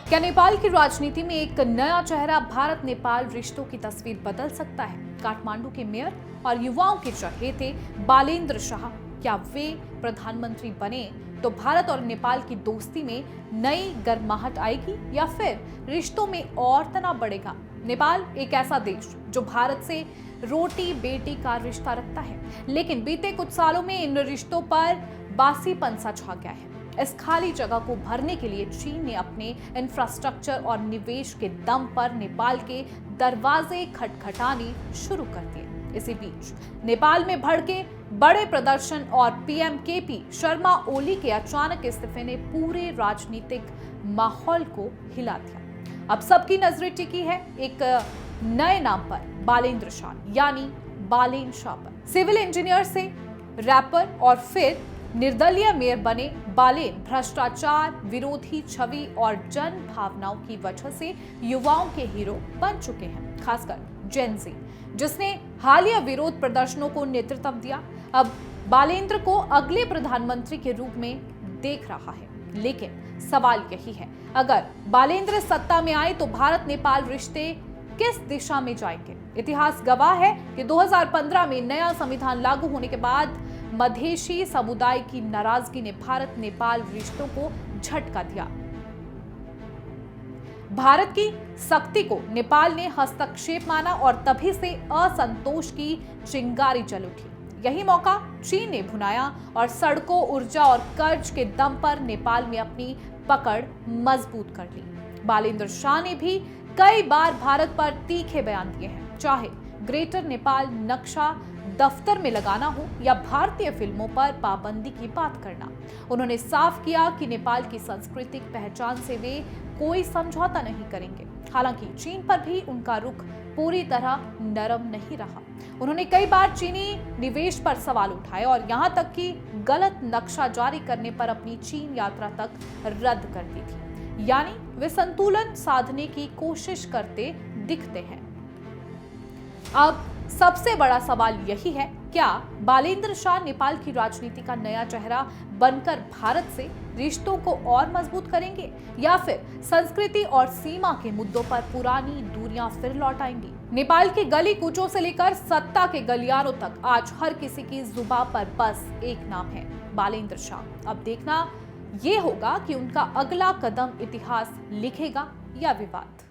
क्या नेपाल की राजनीति में एक नया चेहरा भारत नेपाल रिश्तों की तस्वीर बदल सकता है? काठमांडू के मेयर और युवाओं के चहेते बालेंद्र शाह क्या वे प्रधानमंत्री बने तो भारत और नेपाल की दोस्ती में नई गर्माहट आएगी या फिर रिश्तों में और तनाव बढ़ेगा? नेपाल एक ऐसा देश जो भारत से रोटी बेटी का रिश्ता रखता है, लेकिन बीते कुछ सालों में इन रिश्तों पर बासीपन सा छा गया है। इस खाली जगह को भरने के लिए चीन ने अपने इंफ्रास्ट्रक्चर और निवेश के दम पर नेपाल के दरवाजे खटखटाने शुरू कर दिए। इसी बीच नेपाल में भड़के बड़े प्रदर्शन और पीएम केपी शर्मा ओली के अचानक इस्तीफे ने पूरे राजनीतिक माहौल को हिला दिया। अब सबकी नजरें टिकी है एक नए नाम पर, बालेंद्र शाह यानी बालेन शाह पर। सिविल इंजीनियर से रैपर और फिर निर्दलीय मेयर बने बालेन भ्रष्टाचार विरोधी छवि और जन भावनाओं की वजह से युवाओं के हीरो बन चुके हैं, खासकर जेन ज़ी, जिसने हालिया विरोध प्रदर्शनों को नेतृत्व दिया। अब बालेंद्र को अगले प्रधानमंत्री के रूप में देख रहा है, लेकिन सवाल यही है, अगर बालेंद्र सत्ता में आए तो भारत नेपाल रिश्ते किस दिशा में जाएंगे? इतिहास गवाह है कि 2015 में नया संविधान लागू होने के बाद मधेशी समुदाय की नाराजगी ने भारत नेपाल रिश्तों को झटका दिया। भारत की सख्ती को नेपाल ने हस्तक्षेप माना और तभी से असंतोष की चिंगारी जल उठी। यही मौका चीन ने भुनाया और सड़कों, ऊर्जा और कर्ज के दम पर नेपाल में अपनी पकड़ मजबूत कर ली। बालेंद्र शाह ने भी कई बार भारत पर तीखे बयान दिए हैं, चाहे ग्रेटर नेपाल नक्शा दफ्तर में लगाना हो या भारतीय फिल्मों पर पाबंदी की बात करना। उन्होंने साफ किया कि नेपाल की सांस्कृतिक पहचान से वे कोई समझौता नहीं करेंगे। हालांकि चीन पर भी उनका रुख पूरी तरह नरम नहीं रहा। उन्होंने कई बार चीनी निवेश पर सवाल उठाए और यहां तक कि गलत नक्शा जारी करने पर अपनी चीन यात्रा तक रद्द कर दी थी। यानी वे संतुलन साधने की कोशिश करते दिखते हैं। अब सबसे बड़ा सवाल यही है, क्या बालेंद्र शाह नेपाल की राजनीति का नया चेहरा बनकर भारत से रिश्तों को और मजबूत करेंगे या फिर संस्कृति और सीमा के मुद्दों पर पुरानी दूरियां फिर लौट आएंगी? नेपाल के गली कूचों से लेकर सत्ता के गलियारों तक आज हर किसी की जुबान पर बस एक नाम है, बालेंद्र शाह। अब देखना ये होगा कि उनका अगला कदम इतिहास लिखेगा या विवाद।